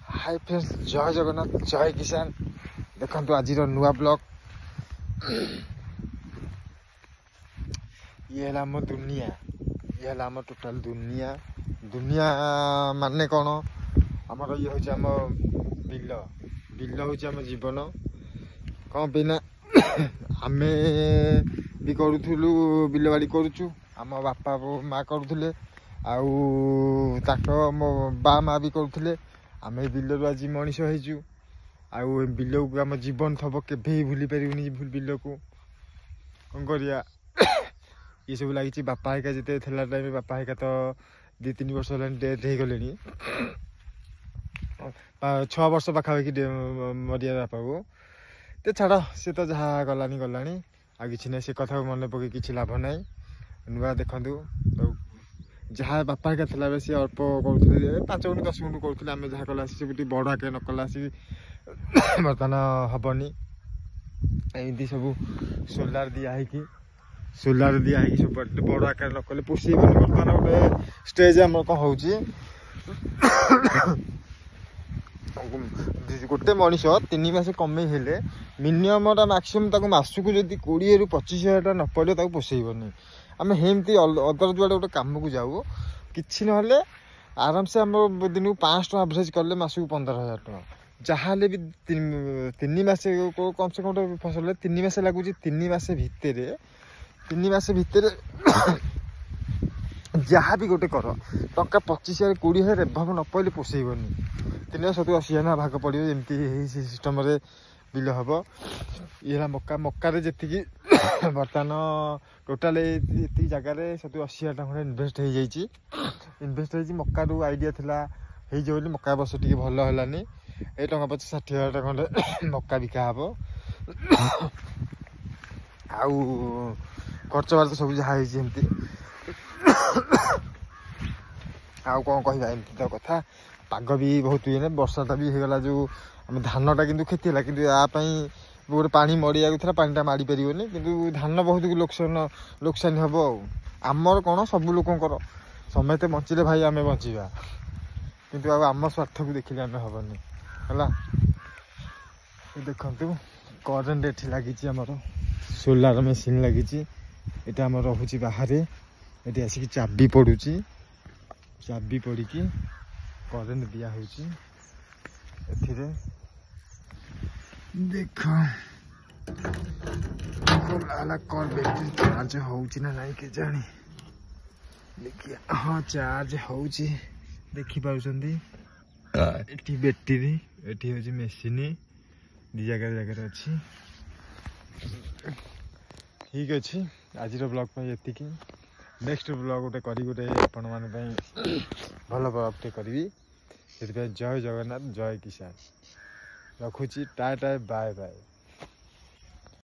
Hi friends, जय जगन्नाथ, जय किसान। देखो आज नुआ ब्लॉग ये है आम दुनिया, ये है आम टोटाल दुनिया। दुनिया माने कौन? आमर ये हूँ आम बिल बिल हूँ आम जीवन। कौन बिना आमे भी करूँ बिल बाड़ी करुचु। आम बापा माँ करुले मो बा माँ भी करुले। आम बिलू आज मनीष होइचु। बिल को आम जीवन थब के भूली पारे बिल को कौन करिया। ये सब लगी बापा हिका जिते टाइम बापा हिका तो 2-3 वर्ष है डेथ हो गले। 6 वर्ष पाखापाखि मरिया बापा को तो छाड़ सी तो जहाँ गलानी गलानी आ कि ना से कथा मन पकई कि लाभ ना। नुआ देखु तो जहाँ बापा हिका था सी अल्प कर 5 मिनट 10 मिनट करुले। आम जहाँ कला सब बड़ आके न कला सी बर्तमान हेनी। एमती सब सोलार दिखाई सब बड़ आकार न कले पोषेबन। बर्तमान गोटे स्टेज आम कौन हो गोटे मनीष 3 मास कमे हेले मिनिमम मैक्सीम मासक जब 20,000 ରୁ 25,000 न पड़े पोषेबनी। आम हेमती अदर जुआड़े गोटे कम को जाऊ कि ना आराम से आम दिन को 500 टका एवरेज कले मासक 15,000 टका जहाँ भी 3 मास कम से कम फसल 3 मास लगुच। 3 मास भितर जहाँ भी गोटे कर टका 25,000 20,000 एभव न पड़े पोषेबनी। 3 मास 70,000 भाग पड़ो एमती सिस्टम बिल हम। ये मक्का मक्कार जी बर्तमान टोटाल ये जगार 70,000 टका इनभेस्ट हो जाइए। इनभेस्ट हो मक्कार आइडिया था हो मक्का बस टे भल है ये टका 50-60,000 टका खंडे मक्का बिका हम। आउ खर्च बार्च सब जहाँ होती आउ कौन कह तो कथा। पाग भी बहुत ये वर्षाटा भी होगा जो आम धानटा कि क्षति है कि गोटे पानी मरिया था पानीटा मारी पारनी कि धान बहुत लोकसान हम। आमर कौन सब लोकर समस्ते बचिले भाई आम बचा किंतु आम स्वार्थ को देखिले आम हेनी है। देखु करेन्ट ये लगी आमर सोलार मेसीन लगी ये आम रोचे बाहर ये आसिक चाबी पड़ू चाबी पड़ी करेन्ट दिया होची। देख कौन बैटरी चार्ज होची ना नहीं के जानी देखिए। हाँ चार्ज होची देखी पाउछंदी। एठी बैटरी एठी होची मेसीन दी जगह अच्छी। ठीक अच्छे आज ब्लॉग पे ये नेक्स्ट ब्लॉग गोटे करी गोटे आपण मान भल ब्लॉग करी। जय जगन्नाथ, जय किसान। रखुची टाटा बाय बाय।